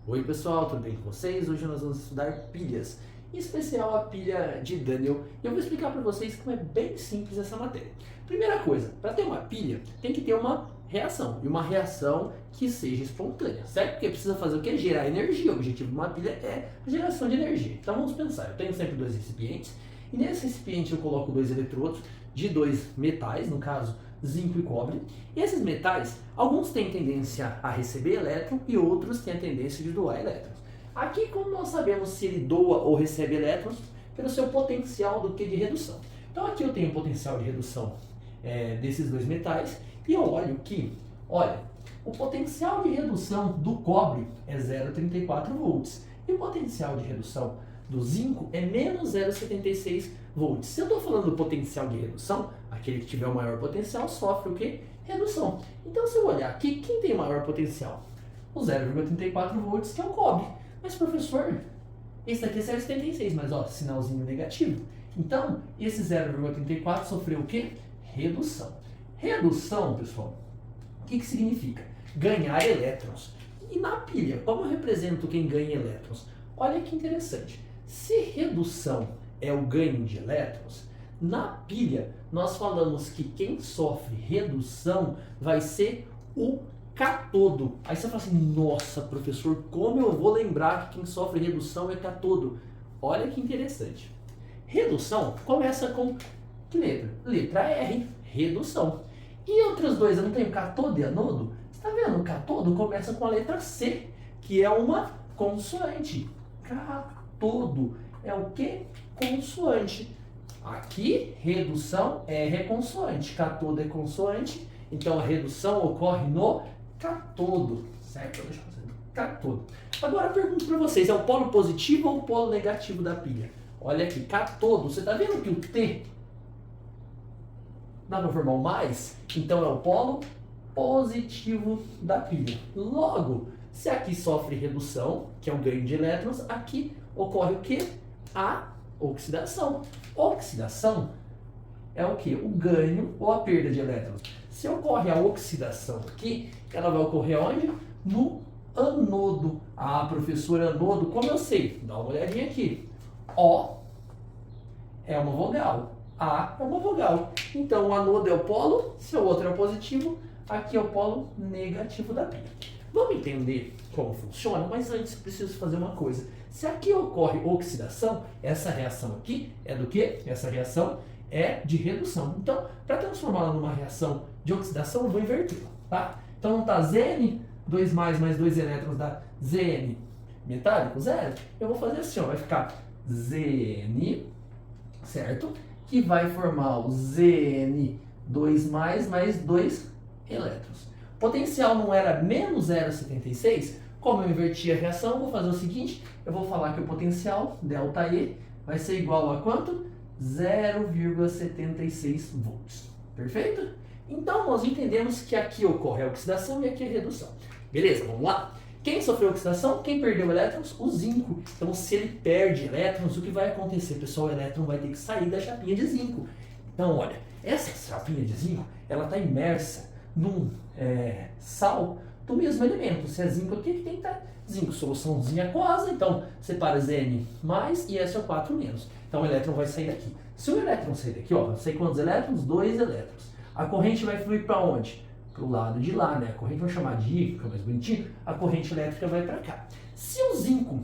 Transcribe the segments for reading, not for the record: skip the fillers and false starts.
Oi pessoal, tudo bem com vocês? Hoje nós vamos estudar pilhas, em especial a pilha de Daniel, e eu vou explicar para vocês como é bem simples essa matéria. Primeira coisa, para ter uma pilha tem que ter uma reação, e uma reação que seja espontânea, certo? Porque precisa fazer o que? Gerar energia. O objetivo de uma pilha é a geração de energia. Então vamos pensar, eu tenho sempre dois recipientes, e nesse recipiente eu coloco dois eletrodos de dois metais, no caso zinco e cobre. E esses metais, alguns têm tendência a receber elétron e outros têm a tendência de doar elétrons. Aqui, como nós sabemos se ele doa ou recebe elétrons? Pelo seu potencial do que de redução. Então aqui eu tenho o potencial de redução desses dois metais e eu olho que, olha, o potencial de redução do cobre é 0,34 volts e o potencial de redução do zinco é menos 0,76 volts. Se eu estou falando do potencial de redução, aquele que tiver o maior potencial sofre o quê? Redução. Então, se eu olhar aqui, quem tem maior potencial? O 0,34 volts, que é o cobre. Mas, professor, esse daqui é 0,76, mas ó, sinalzinho negativo. Então, esse 0,34 sofreu o quê? Redução. Redução, pessoal, o que significa? Ganhar elétrons. E na pilha, como eu represento quem ganha elétrons? Olha que interessante. Se redução é o ganho de elétrons, na pilha nós falamos que quem sofre redução vai ser o catodo. Aí você fala assim, nossa professor, como eu vou lembrar que quem sofre redução é catodo? Olha que interessante. Redução começa com que letra? Letra R, redução. E outros dois, eu não tenho catodo e anodo? Você está vendo? O catodo começa com a letra C, que é uma consoante. Catodo é o que? Consoante. Aqui, redução é consoante. Catodo é consoante, então a redução ocorre no catodo, certo? Deixa eu fazer catodo. Agora eu pergunto para vocês, é o polo positivo ou o polo negativo da pilha? Olha aqui, catodo, você está vendo que o T dá para formar o mais? Então é o polo positivo da pilha. Logo, se aqui sofre redução, que é um ganho de elétrons, aqui ocorre o que? A oxidação. Oxidação é o que? O ganho ou a perda de elétrons. Se ocorre a oxidação aqui, ela vai ocorrer onde? No anodo. Ah, professor, anodo, como eu sei? Dá uma olhadinha aqui. O é uma vogal. A é uma vogal. Então, o anodo é o polo, se o outro é o positivo, aqui é o polo negativo da pilha. Vamos entender como funciona, mas antes eu preciso fazer uma coisa. Se aqui ocorre oxidação, essa reação aqui é do quê? Essa reação é de redução. Então, para transformá-la numa reação de oxidação, eu vou invertê-la, tá? Então, não está Zn, 2 mais 2 elétrons dá Zn metálico, 0. Eu vou fazer assim, ó, vai ficar Zn, certo? Que vai formar o Zn 2 mais 2 elétrons. O potencial não era menos 0,76? Como eu inverti a reação, eu vou fazer o seguinte, eu vou falar que o potencial, ΔE, vai ser igual a quanto? 0,76 volts. Perfeito? Então, nós entendemos que aqui ocorre a oxidação e aqui a redução. Beleza, vamos lá? Quem sofreu oxidação? Quem perdeu elétrons? O zinco. Então, se ele perde elétrons, o que vai acontecer, pessoal? O elétron vai ter que sair da chapinha de zinco. Então, olha, essa chapinha de zinco, ela está imersa num sal do mesmo elemento. Se é zinco aqui, que tem que estar zinco, soluçãozinha aquosa, então separa Zn mais e SO4 menos. Então o elétron vai sair daqui. Se o elétron sair daqui, ó, não sei quantos elétrons? 2 elétrons. A corrente vai fluir para onde? Para o lado de lá, né? A corrente vai chamar de I, fica mais bonitinho. A corrente elétrica vai para cá. Se o zinco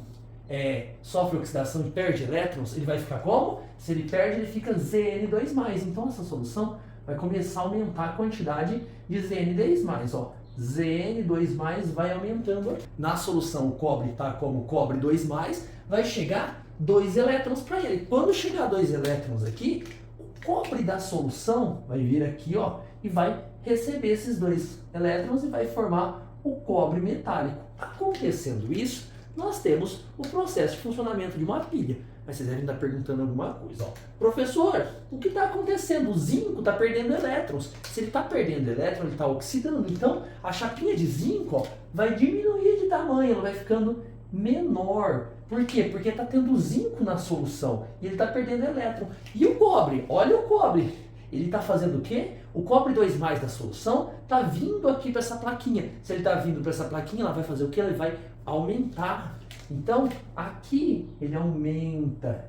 sofre oxidação e perde elétrons, ele vai ficar como? Se ele perde, ele fica Zn2+. Então essa solução vai começar a aumentar a quantidade de Zn2+. Ó. Zn2+, vai aumentando. Na solução o cobre está como cobre 2+, vai chegar 2 elétrons para ele. Quando chegar 2 elétrons aqui, o cobre da solução vai vir aqui, ó, e vai receber esses 2 elétrons e vai formar o cobre metálico. Acontecendo isso, nós temos o processo de funcionamento de uma pilha. Mas vocês devem estar perguntando alguma coisa. Ó. Professor, o que está acontecendo? O zinco está perdendo elétrons. Se ele está perdendo elétrons, ele está oxidando. Então, a chapinha de zinco, ó, vai diminuir de tamanho, ela vai ficando menor. Por quê? Porque está tendo zinco na solução e ele está perdendo elétron. E o cobre? Olha o cobre. Ele está fazendo o quê? O cobre 2+ da solução está vindo aqui para essa plaquinha. Se ele está vindo para essa plaquinha, ela vai fazer o quê? Ele vai aumentar. Então, aqui ele aumenta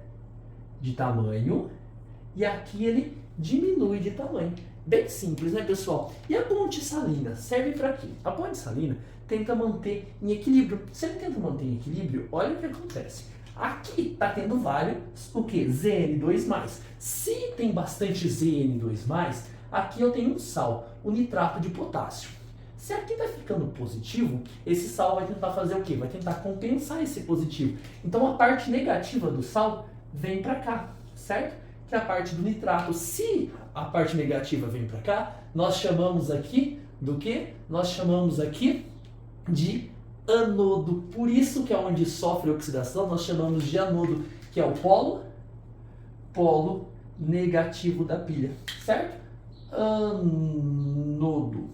de tamanho e aqui ele diminui de tamanho. Bem simples, né, pessoal? E a ponte salina serve para quê? A ponte salina tenta manter em equilíbrio. Se ele tenta manter em equilíbrio, olha o que acontece. Aqui está tendo vários, o que? Zn2+. Se tem bastante Zn2+, aqui eu tenho um sal, o nitrato de potássio. Se aqui está ficando positivo, esse sal vai tentar fazer o quê? Vai tentar compensar esse positivo. Então a parte negativa do sal vem para cá, certo? Que é a parte do nitrato. Se a parte negativa vem para cá, nós chamamos aqui do quê? Nós chamamos aqui de anodo. Por isso que é onde sofre oxidação, nós chamamos de anodo, que é o polo negativo da pilha, certo? Anodo.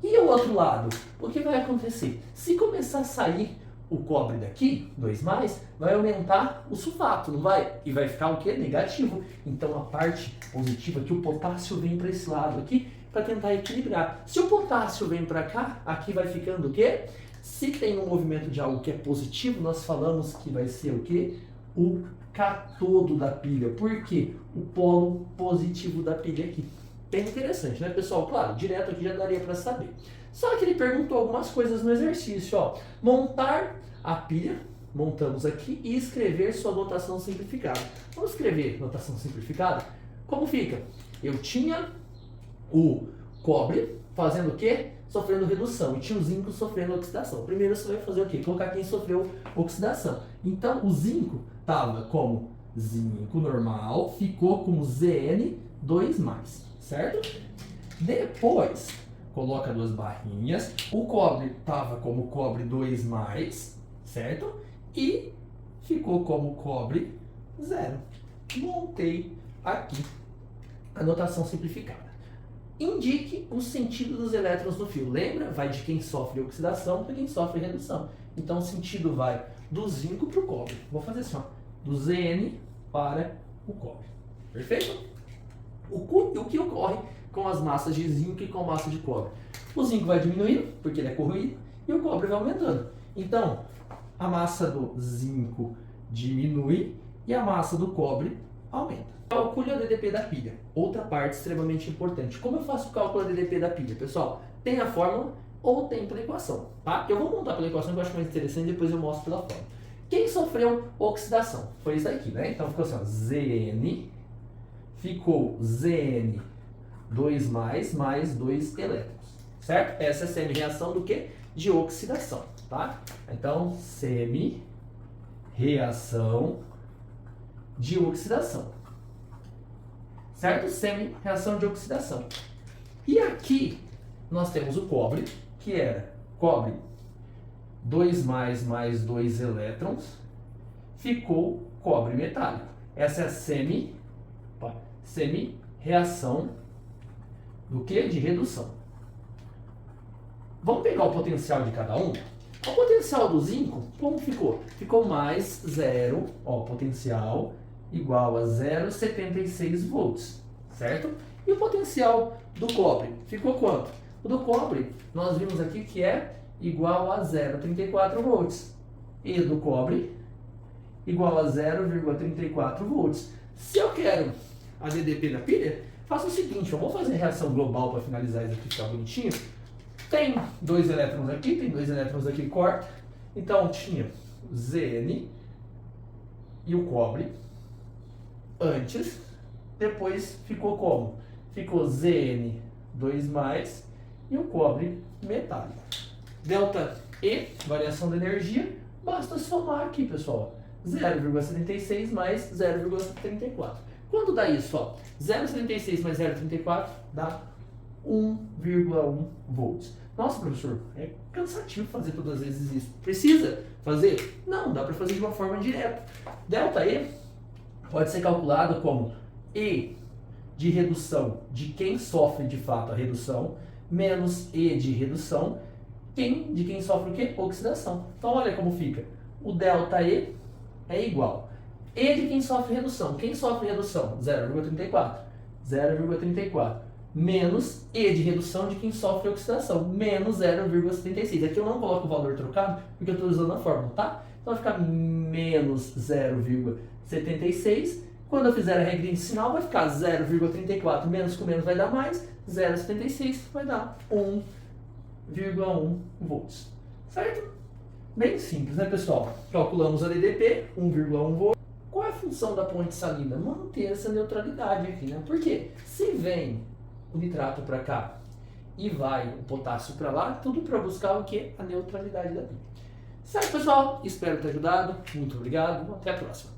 E o outro lado, o que vai acontecer? Se começar a sair o cobre daqui, 2+, vai aumentar o sulfato, não vai? E vai ficar o quê? Negativo. Então a parte positiva, que o potássio vem para esse lado aqui, para tentar equilibrar. Se o potássio vem para cá, aqui vai ficando o quê? Se tem um movimento de algo que é positivo, nós falamos que vai ser o quê? O catodo da pilha. Por quê? O polo positivo da pilha aqui. Bem interessante, né, pessoal? Claro, direto aqui já daria para saber. Só que ele perguntou algumas coisas no exercício, ó. Montar a pilha, montamos aqui, e escrever sua notação simplificada. Vamos escrever notação simplificada? Como fica? Eu tinha o cobre fazendo o quê? Sofrendo redução. E tinha o zinco sofrendo oxidação. Primeiro você vai fazer o quê? Colocar quem sofreu oxidação. Então o zinco estava como zinco normal, ficou como Zn2+, certo? Depois, coloca 2 barrinhas. O cobre estava como cobre 2+, certo? E ficou como cobre 0. Montei aqui a notação simplificada. Indique o sentido dos elétrons no fio. Lembra? Vai de quem sofre oxidação para quem sofre redução. Então o sentido vai do zinco para o cobre. Vou fazer assim, ó, do Zn para o cobre. Perfeito? O que ocorre com as massas de zinco e com a massa de cobre? O zinco vai diminuindo, porque ele é corroído, e o cobre vai aumentando. Então, a massa do zinco diminui e a massa do cobre aumenta. Calcule o DDP da pilha. Outra parte extremamente importante. Como eu faço o cálculo do DDP da pilha? Pessoal, tem a fórmula ou tem pela equação, tá? Eu vou montar pela equação que eu acho mais interessante, depois eu mostro pela fórmula. Quem sofreu oxidação? Foi isso aqui, né? Então ficou assim, ó, Zn, ficou Zn 2+ mais 2 elétrons, certo? Essa é a semi-reação do quê? De oxidação, tá? Então, semi-reação de oxidação, certo? Semi-reação de oxidação. E aqui nós temos o cobre, que era cobre 2+ mais 2 elétrons, ficou cobre metálico. Essa é a semi-reação do que? De redução. Vamos pegar o potencial de cada um? O potencial do zinco, como ficou? Ficou mais 0, ó, potencial igual a 0,76 volts, certo? E o potencial do cobre ficou quanto? O do cobre, nós vimos aqui que é igual a 0,34 volts. E do cobre, igual a 0,34 volts. Se eu quero a DDP da pilha, faço o seguinte, eu vou fazer reação global para finalizar isso aqui, ficar bonitinho. Tem 2 elétrons aqui, tem 2 elétrons aqui, corta. Então tinha Zn e o cobre antes, depois ficou como? Ficou Zn 2+ e o cobre metálico. Delta E, variação da energia, basta somar aqui, pessoal. 0,76 mais 0,34. Quando dá isso? 0,76 mais 0,34 dá 1,1 volts. Nossa, professor, é cansativo fazer todas as vezes isso. Precisa fazer? Não, dá para fazer de uma forma direta. Delta E pode ser calculado como E de redução de quem sofre de fato a redução, menos E de redução de quem sofre o quê? Oxidação. Então olha como fica. O delta E é igual E de quem sofre redução. Quem sofre redução? 0,34. 0,34. Menos E de redução de quem sofre oxidação, menos 0,76. Aqui eu não coloco o valor trocado, porque eu estou usando a fórmula, tá? Então vai ficar menos 0,76. Quando eu fizer a regrinha de sinal, vai ficar 0,34 menos com menos vai dar mais, 0,76 vai dar 1,1 volts. Certo? Bem simples, né, pessoal? Calculamos a DDP, 1,1 volts. Qual é a função da ponte salina? Manter essa neutralidade aqui, né? Por quê? Se vem o nitrato para cá e vai o potássio para lá, tudo para buscar o que? A neutralidade da pilha. Certo, pessoal? Espero ter ajudado. Muito obrigado. Até a próxima.